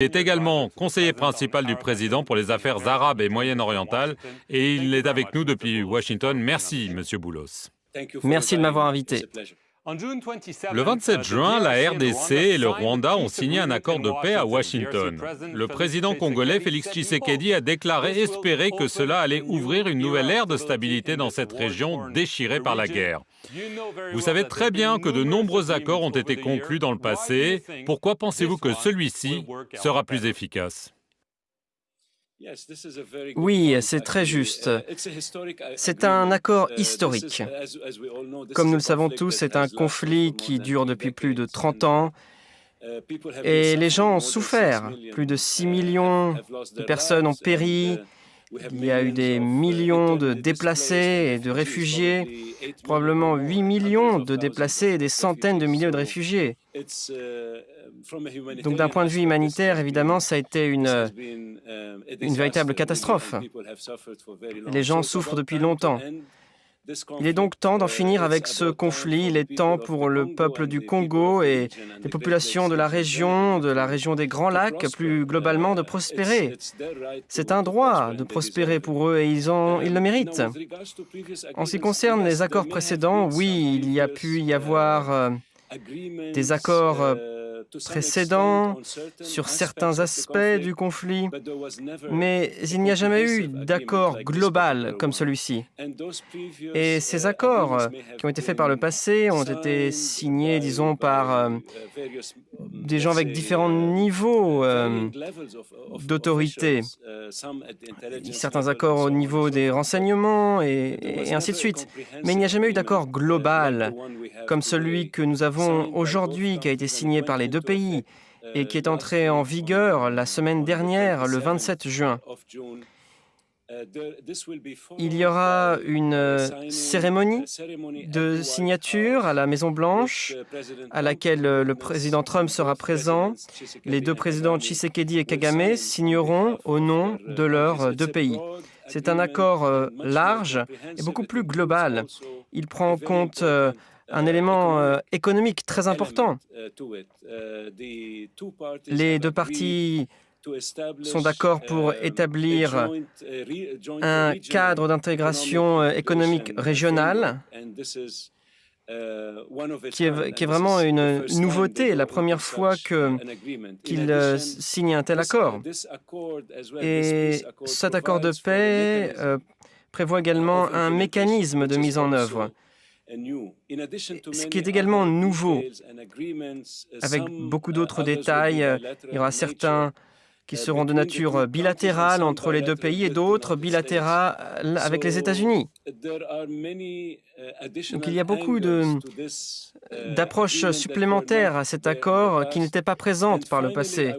Il est également conseiller principal du président pour les affaires arabes et moyen-orientales et il est avec nous depuis Washington. Merci, Monsieur Boulos. Merci de m'avoir invité. Le 27 juin, la RDC et le Rwanda ont signé un accord de paix à Washington. Le président congolais Félix Tshisekedi a déclaré espérer que cela allait ouvrir une nouvelle ère de stabilité dans cette région déchirée par la guerre. Vous savez très bien que de nombreux accords ont été conclus dans le passé. Pourquoi pensez-vous que celui-ci sera plus efficace ? Oui, c'est très juste. C'est un accord historique. Comme nous le savons tous, c'est un conflit qui dure depuis plus de 30 ans et les gens ont souffert. Plus de 6 millions de personnes ont péri. Il y a eu des millions de déplacés et de réfugiés, probablement 8 millions de déplacés et des centaines de milliers de réfugiés. Donc d'un point de vue humanitaire, évidemment, ça a été une véritable catastrophe. Les gens souffrent depuis longtemps. Il est donc temps d'en finir avec ce conflit. Il est temps pour le peuple du Congo et les populations de la région des Grands Lacs, plus globalement, de prospérer. C'est un droit de prospérer pour eux et ils le méritent. En ce qui concerne les accords précédents, oui, il y a pu y avoir des accords précédents sur certains aspects du conflit, mais il n'y a jamais eu d'accord global comme celui-ci. Et ces accords qui ont été faits par le passé ont été signés, disons, par des gens avec différents niveaux d'autorité. Certains accords au niveau des renseignements et ainsi de suite. Mais il n'y a jamais eu d'accord global comme celui que nous avons aujourd'hui, qui a été signé par les deux pays et qui est entré en vigueur la semaine dernière, le 27 juin. Il y aura une cérémonie de signature à la Maison-Blanche à laquelle le président Trump sera présent. Les deux présidents Tshisekedi et Kagame signeront au nom de leurs deux pays. C'est un accord large et beaucoup plus global. Il prend en compte un élément économique très important. Les deux parties sont d'accord pour établir un cadre d'intégration économique régionale qui est vraiment une nouveauté, la première fois qu'ils signent un tel accord. Et cet accord de paix prévoit également un mécanisme de mise en œuvre. Ce qui est également nouveau, avec beaucoup d'autres détails, il y aura certains qui seront de nature bilatérale entre les deux pays et d'autres bilatérales avec les États-Unis. Donc il y a beaucoup d'approches supplémentaires à cet accord qui n'étaient pas présentes par le passé.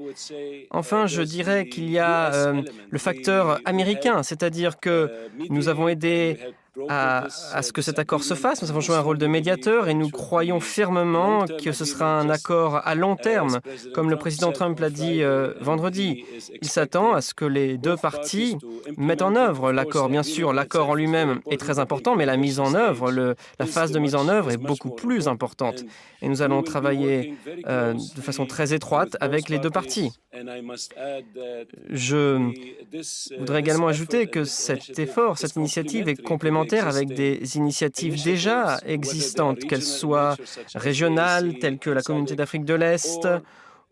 Enfin, je dirais qu'il y a le facteur américain, c'est-à-dire que nous avons aidé à ce que cet accord se fasse. Nous avons joué un rôle de médiateur et nous croyons fermement que ce sera un accord à long terme, comme le président Trump l'a dit vendredi. Il s'attend à ce que les deux parties mettent en œuvre l'accord. Bien sûr, l'accord en lui-même est très important, mais la mise en œuvre, la phase de mise en œuvre est beaucoup plus importante. Et nous allons travailler de façon très étroite avec les deux parties. Je voudrais également ajouter que cet effort, cette initiative est complémentaire avec des initiatives déjà existantes, qu'elles soient régionales, telles que la Communauté d'Afrique de l'Est,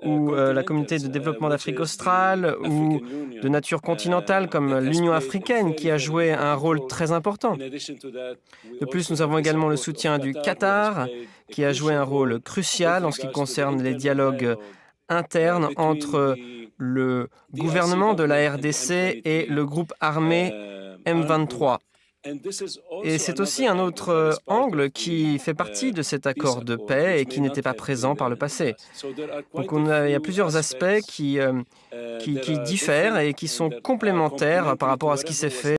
ou la Communauté de développement d'Afrique australe, ou de nature continentale comme l'Union africaine, qui a joué un rôle très important. De plus, nous avons également le soutien du Qatar, qui a joué un rôle crucial en ce qui concerne les dialogues internes entre le gouvernement de la RDC et le groupe armé M23. Et c'est aussi un autre angle qui fait partie de cet accord de paix et qui n'était pas présent par le passé. Donc il y a plusieurs aspects qui diffèrent et qui sont complémentaires par rapport à ce qui s'est fait.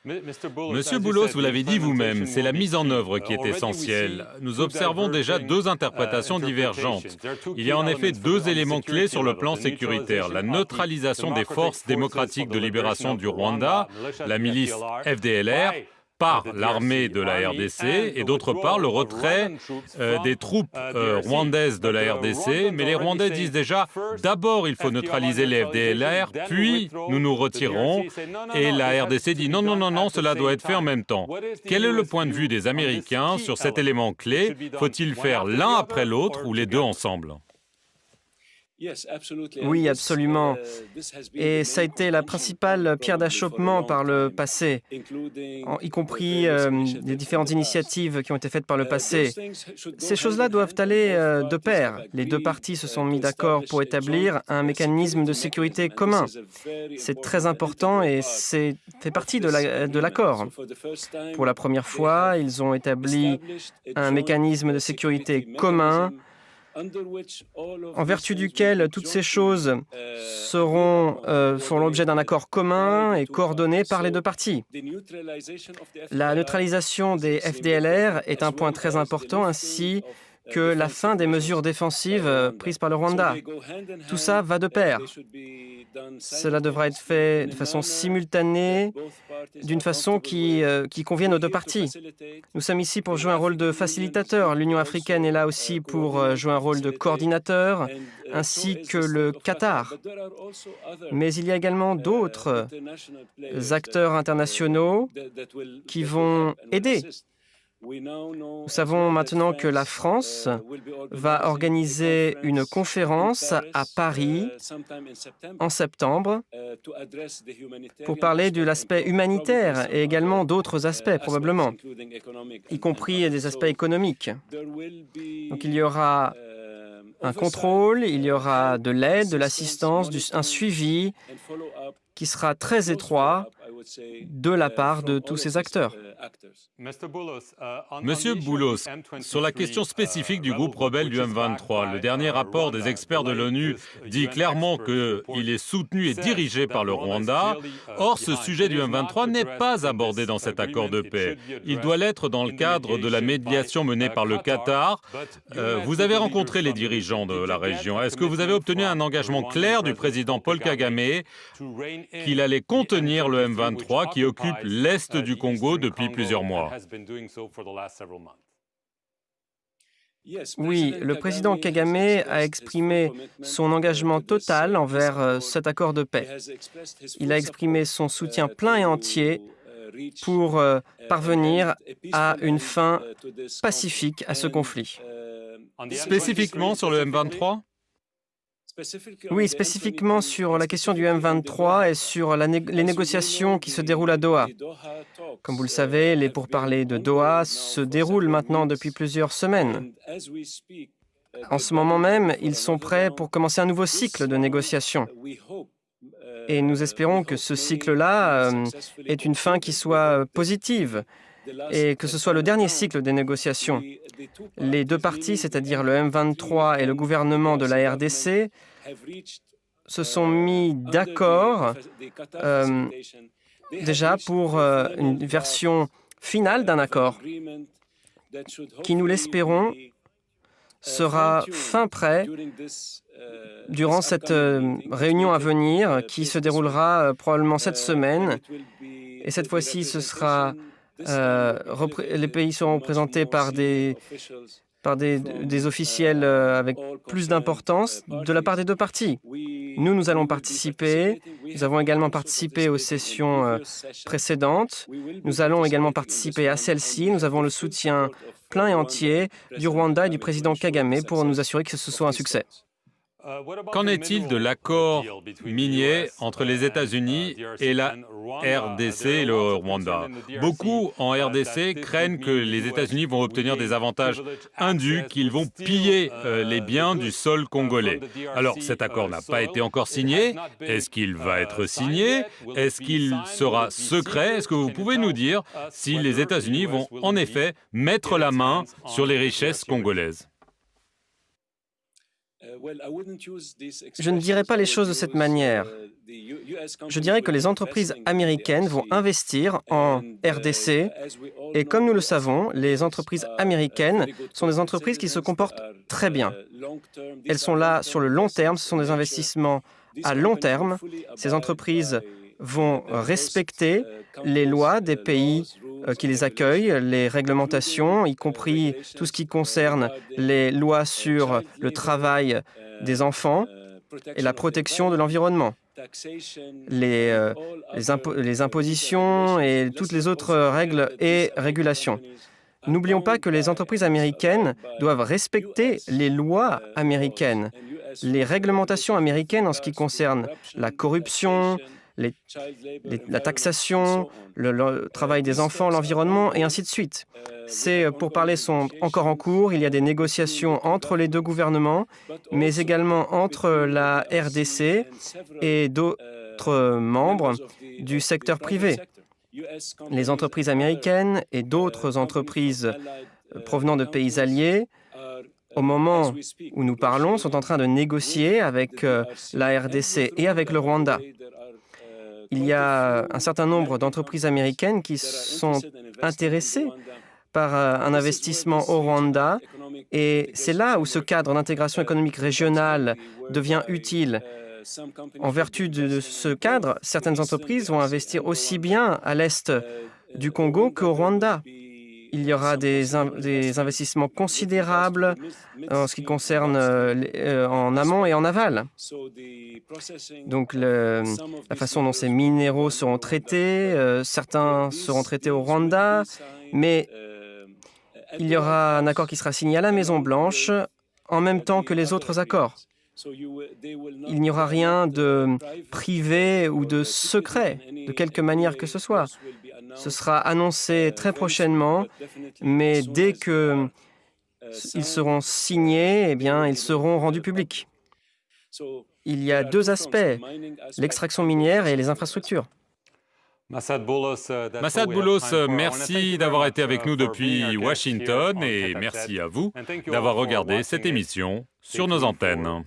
Monsieur Boulos, vous l'avez dit vous-même, c'est la mise en œuvre qui est essentielle. Nous observons déjà deux interprétations divergentes. Il y a en effet deux éléments clés sur le plan sécuritaire. La neutralisation des forces démocratiques de libération du Rwanda, la milice FDLR, par l'armée de la RDC et d'autre part le retrait des troupes rwandaises de la RDC. Mais les Rwandais disent déjà, d'abord il faut neutraliser les FDLR, puis nous nous retirerons. Et la RDC dit non, non, non, non, cela doit être fait en même temps. Quel est le point de vue des Américains sur cet élément clé? Faut-il faire l'un après l'autre ou les deux ensemble? Oui, absolument. Et ça a été la principale pierre d'achoppement par le passé, y compris les différentes initiatives qui ont été faites par le passé. Ces choses-là doivent aller de pair. Les deux parties se sont mis d'accord pour établir un mécanisme de sécurité commun. C'est très important et c'est fait partie de l'accord. Pour la première fois, ils ont établi un mécanisme de sécurité commun en vertu duquel toutes ces choses feront l'objet d'un accord commun et coordonné par les deux parties. La neutralisation des FDLR est un point très important, ainsi que la fin des mesures défensive prises par le Rwanda. Tout ça va de pair. Cela devra être fait de façon simultanée, d'une façon qui convienne aux deux parties. Nous sommes ici pour jouer un rôle de facilitateur. L'Union africaine est là aussi pour jouer un rôle de coordinateur, ainsi que le Qatar. Mais il y a également d'autres acteurs internationaux qui vont aider. Nous savons maintenant que la France va organiser une conférence à Paris en septembre pour parler de l'aspect humanitaire et également d'autres aspects probablement, y compris des aspects économiques. Donc il y aura un contrôle, il y aura de l'aide, de l'assistance, un suivi qui sera très étroit de la part de tous ces acteurs. Monsieur Boulos, sur la question spécifique du groupe rebelle du M23, le dernier rapport des experts de l'ONU dit clairement qu'il est soutenu et dirigé par le Rwanda. Or, ce sujet du M23 n'est pas abordé dans cet accord de paix. Il doit l'être dans le cadre de la médiation menée par le Qatar. Vous avez rencontré les dirigeants de la région. Est-ce que vous avez obtenu un engagement clair du président Paul Kagame qu'il allait contenir le M23 qui occupe l'est du Congo depuis plusieurs mois? Oui, le président Kagame a exprimé son engagement total envers cet accord de paix. Il a exprimé son soutien plein et entier pour parvenir à une fin pacifique à ce conflit. Spécifiquement sur le M23? Oui, spécifiquement sur la question du M23 et sur les négociations qui se déroulent à Doha. Comme vous le savez, les pourparlers de Doha se déroulent maintenant depuis plusieurs semaines. En ce moment même, ils sont prêts pour commencer un nouveau cycle de négociations. Et nous espérons que ce cycle-là ait une fin qui soit positive et que ce soit le dernier cycle des négociations. Les deux parties, c'est-à-dire le M23 et le gouvernement de la RDC, se sont mis d'accord déjà pour une version finale d'un accord qui, nous l'espérons, sera fin prêt durant cette réunion à venir qui se déroulera probablement cette semaine. Et cette fois-ci, ce sera les pays seront représentés par des officiels avec plus d'importance de la part des deux parties. Nous allons participer. Nous avons également participé aux sessions précédentes. Nous allons également participer à celle-ci. Nous avons le soutien plein et entier du Rwanda et du président Kagame pour nous assurer que ce soit un succès. Qu'en est-il de l'accord minier entre les États-Unis et la RDC et le Rwanda? Beaucoup en RDC craignent que les États-Unis vont obtenir des avantages indus, qu'ils vont piller les biens du sol congolais. Alors, cet accord n'a pas été encore signé. Est-ce qu'il va être signé? Est-ce qu'il sera secret? Est-ce que vous pouvez nous dire si les États-Unis vont en effet mettre la main sur les richesses congolaises? Je ne dirais pas les choses de cette manière. Je dirais que les entreprises américaines vont investir en RDC et comme nous le savons, les entreprises américaines sont des entreprises qui se comportent très bien. Elles sont là sur le long terme, ce sont des investissements à long terme. Ces entreprises vont respecter les lois des pays qui les accueillent, les réglementations, y compris tout ce qui concerne les lois sur le travail des enfants et la protection de l'environnement, les impositions et toutes les autres règles et régulations. N'oublions pas que les entreprises américaines doivent respecter les lois américaines, les réglementations américaines en ce qui concerne la corruption, la taxation, le travail des enfants, l'environnement et ainsi de suite. Ces pourparlers sont encore en cours. Il y a des négociations entre les deux gouvernements, mais également entre la RDC et d'autres membres du secteur privé. Les entreprises américaines et d'autres entreprises provenant de pays alliés, au moment où nous parlons, sont en train de négocier avec la RDC et avec le Rwanda. Il y a un certain nombre d'entreprises américaines qui sont intéressées par un investissement au Rwanda et c'est là où ce cadre d'intégration économique régionale devient utile. En vertu de ce cadre, certaines entreprises vont investir aussi bien à l'est du Congo qu'au Rwanda. Il y aura des investissements considérables en ce qui concerne en amont et en aval. Donc, la façon dont ces minéraux seront traités, certains seront traités au Rwanda, mais il y aura un accord qui sera signé à la Maison-Blanche en même temps que les autres accords. Il n'y aura rien de privé ou de secret, de quelque manière que ce soit. Ce sera annoncé très prochainement, mais dès qu'ils seront signés, eh bien, ils seront rendus publics. Il y a deux aspects, l'extraction minière et les infrastructures. Massad Boulos, merci d'avoir été avec nous depuis Washington et merci à vous d'avoir regardé cette émission sur nos antennes.